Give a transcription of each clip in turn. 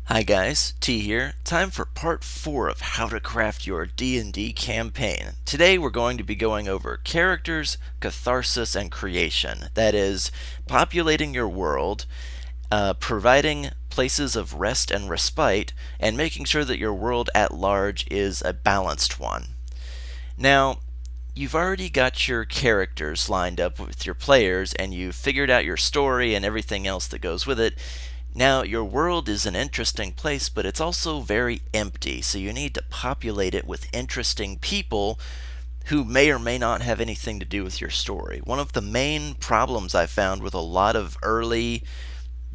Hi guys, T here. Time for part 4 of how to craft your D&D campaign. Today we're going to be going over characters, catharsis, and creation. That is, populating your world, providing places of rest and respite, and making sure that your world at large is a balanced one. Now, you've already got your characters lined up with your players, and you've figured out your story and everything else that goes with it. Now, your world is an interesting place, but it's also very empty, so you need to populate it with interesting people who may or may not have anything to do with your story. One of the main problems I found with a lot of early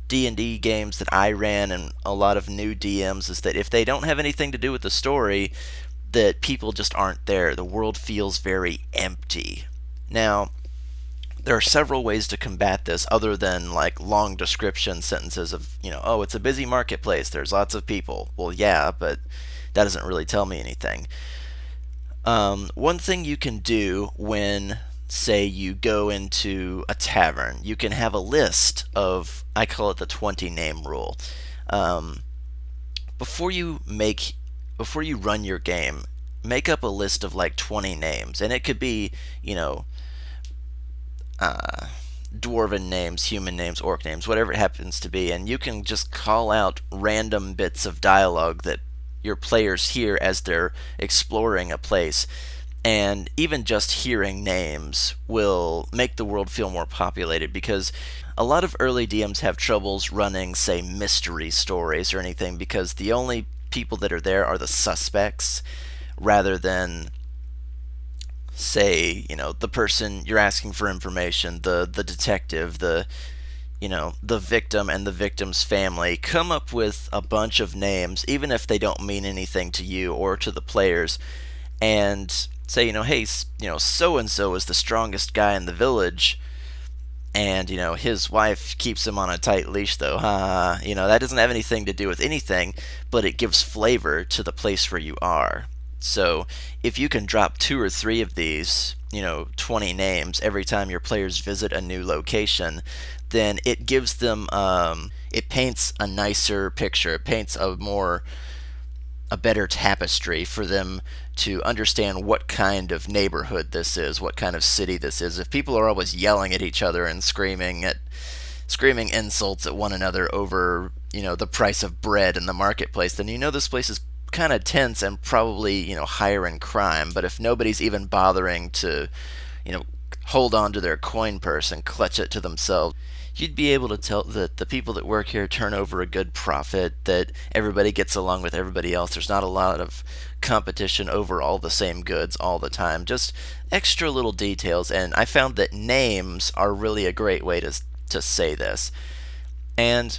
D&D games that I ran and a lot of new DMs is that if they don't have anything to do with the story, that people just aren't there. The world feels very empty. Now, there are several ways to combat this other than like long description sentences of, oh, it's a busy marketplace, there's lots of people. Well, yeah, but that doesn't really tell me anything. One thing you can do when, say, you go into a tavern, you can have a list of, I call it the 20 name rule. Um, before you make, before you run your game, make up a list of like 20 names, and it could be, you know, uh, dwarven names, human names, orc names, whatever it happens to be, and you can just call out random bits of dialogue that your players hear as they're exploring a place. And even just hearing names will make the world feel more populated because a lot of early DMs have troubles running, say, mystery stories or anything because the only people that are there are the suspects rather than, say, the person you're asking for information, the detective, the victim and the victim's family. Come up with a bunch of names, even if they don't mean anything to you or to the players, and say, hey, so and so is the strongest guy in the village, and his wife keeps him on a tight leash, though. Ha, that doesn't have anything to do with anything, but it gives flavor to the place where you are. So if you can drop two or three of these, 20 names every time your players visit a new location, then it gives them, it paints a nicer picture. It paints a better tapestry for them to understand what kind of neighborhood this is, what kind of city this is. If people are always yelling at each other and screaming insults at one another over, the price of bread in the marketplace, then this place is kind of tense and probably, higher in crime. But if nobody's even bothering to, you know, hold on to their coin purse and clutch it to themselves, you'd be able to tell that the people that work here turn over a good profit, that everybody gets along with everybody else. There's not a lot of competition over all the same goods all the time, just extra little details. And I found that names are really a great way to say this. And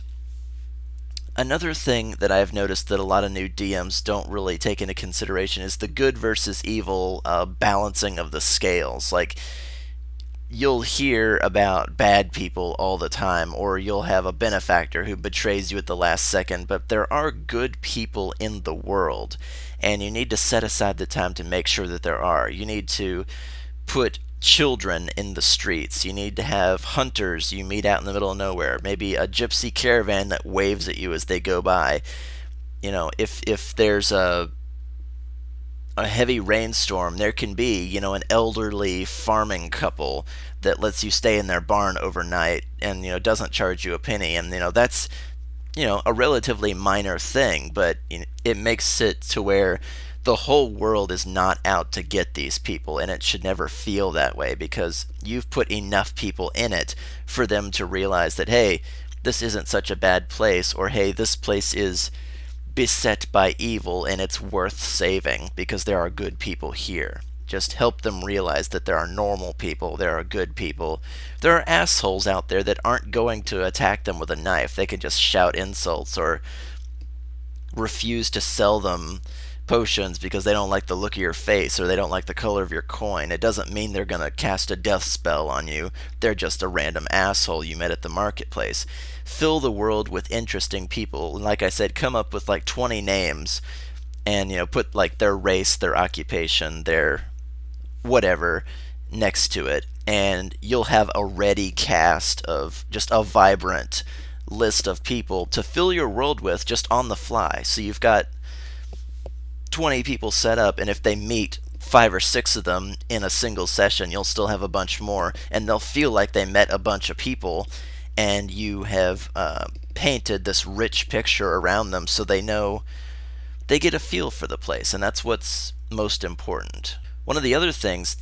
another thing that I've noticed that a lot of new DMs don't really take into consideration is the good versus evil balancing of the scales. Like, you'll hear about bad people all the time, or you'll have a benefactor who betrays you at the last second, but there are good people in the world, and you need to set aside the time to make sure that there are. You need to put children in the streets. You need to have hunters you meet out in the middle of nowhere. Maybe a gypsy caravan that waves at you as they go by. If there's a heavy rainstorm, there can be, an elderly farming couple that lets you stay in their barn overnight and, doesn't charge you a penny. And, that's, a relatively minor thing, but it makes it to where the whole world is not out to get these people, and it should never feel that way because you've put enough people in it for them to realize that, hey, this isn't such a bad place, or hey, this place is beset by evil and it's worth saving because there are good people here. Just help them realize that there are normal people, there are good people. There are assholes out there that aren't going to attack them with a knife. They can just shout insults or refuse to sell them potions because they don't like the look of your face or they don't like the color of your coin. It doesn't mean they're going to cast a death spell on you. They're just a random asshole you met at the marketplace. Fill the world with interesting people. And like I said, come up with like 20 names and put like their race, their occupation, their whatever next to it, and you'll have a ready cast of just a vibrant list of people to fill your world with just on the fly. So you've got 20 people set up, and if they meet five or six of them in a single session, you'll still have a bunch more, and they'll feel like they met a bunch of people, and you have painted this rich picture around them so they know, they get a feel for the place, and that's what's most important. One of the other things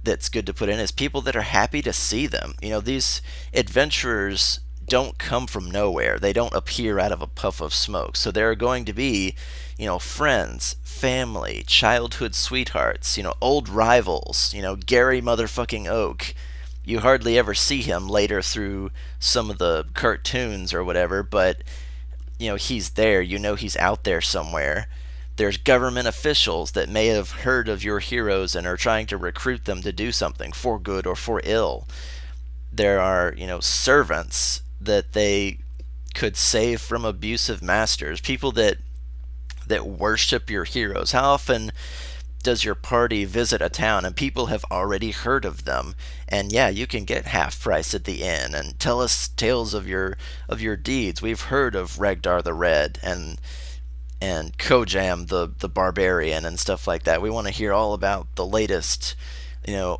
that's good to put in is people that are happy to see them. These adventurers don't come from nowhere. They don't appear out of a puff of smoke. So there are going to be, friends, family, childhood sweethearts, old rivals, Gary motherfucking Oak. You hardly ever see him later through some of the cartoons or whatever, but he's there. He's out there somewhere. There's government officials that may have heard of your heroes and are trying to recruit them to do something for good or for ill. There are, servants that they could save from abusive masters, people that worship your heroes. How often does your party visit a town and people have already heard of them? And yeah, you can get half price at the inn and tell us tales of your deeds. We've heard of Regdar the Red and Kojam the barbarian and stuff like that. We want to hear all about the latest,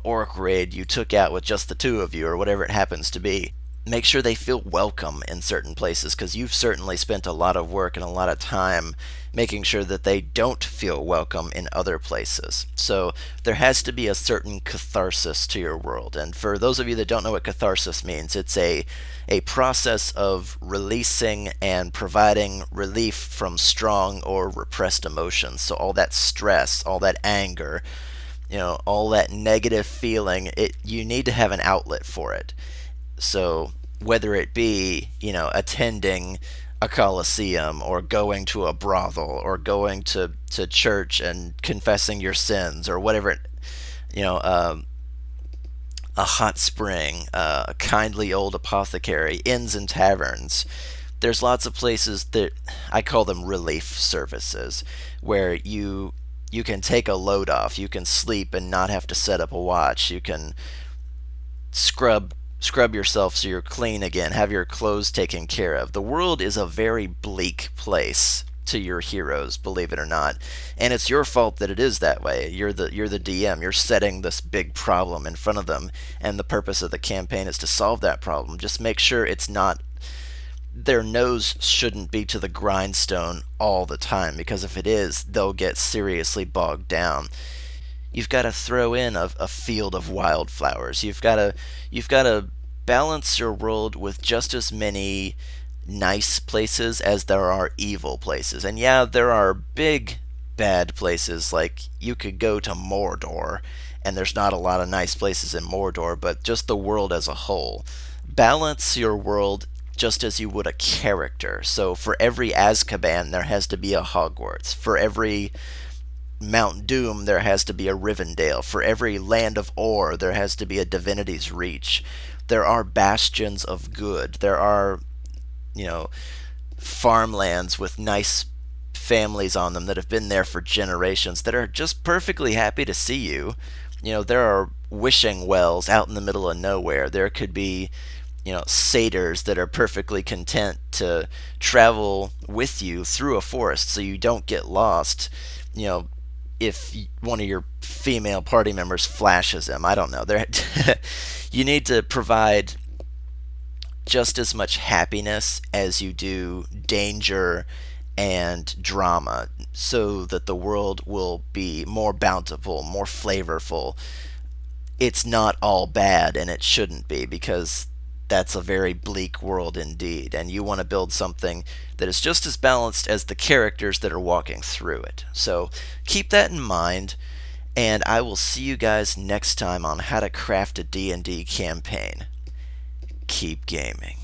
orc raid you took out with just the two of you, or whatever it happens to be. Make sure they feel welcome in certain places, because you've certainly spent a lot of work and a lot of time making sure that they don't feel welcome in other places. So there has to be a certain catharsis to your world. And for those of you that don't know what catharsis means, it's a process of releasing and providing relief from strong or repressed emotions. So all that stress, all that anger, all that negative feeling, you need to have an outlet for it. So whether it be, attending a coliseum, or going to a brothel, or going to church and confessing your sins, or whatever, a hot spring, a kindly old apothecary, inns and taverns. There's lots of places that I call them relief services, where you can take a load off. You can sleep and not have to set up a watch. You can scrub yourself so you're clean again, have your clothes taken care of. The world is a very bleak place to your heroes, believe it or not, and it's your fault that it is that way. You're the DM. You're setting this big problem in front of them, and the purpose of the campaign is to solve that problem. Just make sure it's not, their nose shouldn't be to the grindstone all the time, because if it is, they'll get seriously bogged down. You've got to throw in a field of wildflowers. You've got to balance your world with just as many nice places as there are evil places. And yeah, there are big bad places. Like, you could go to Mordor, and there's not a lot of nice places in Mordor, but just the world as a whole. Balance your world just as you would a character. So for every Azkaban, there has to be a Hogwarts. For every Mount Doom, there has to be a Rivendell. For every Land of Ore, there has to be a Divinity's Reach. There are bastions of good. There are, farmlands with nice families on them that have been there for generations that are just perfectly happy to see you. There are wishing wells out in the middle of nowhere. There could be, satyrs that are perfectly content to travel with you through a forest so you don't get lost. If one of your female party members flashes him, I don't know. You need to provide just as much happiness as you do danger and drama, so that the world will be more bountiful, more flavorful. It's not all bad, and it shouldn't be, because that's a very bleak world indeed, and you want to build something that is just as balanced as the characters that are walking through it. So keep that in mind, and I will see you guys next time on how to craft a D&D campaign. Keep gaming.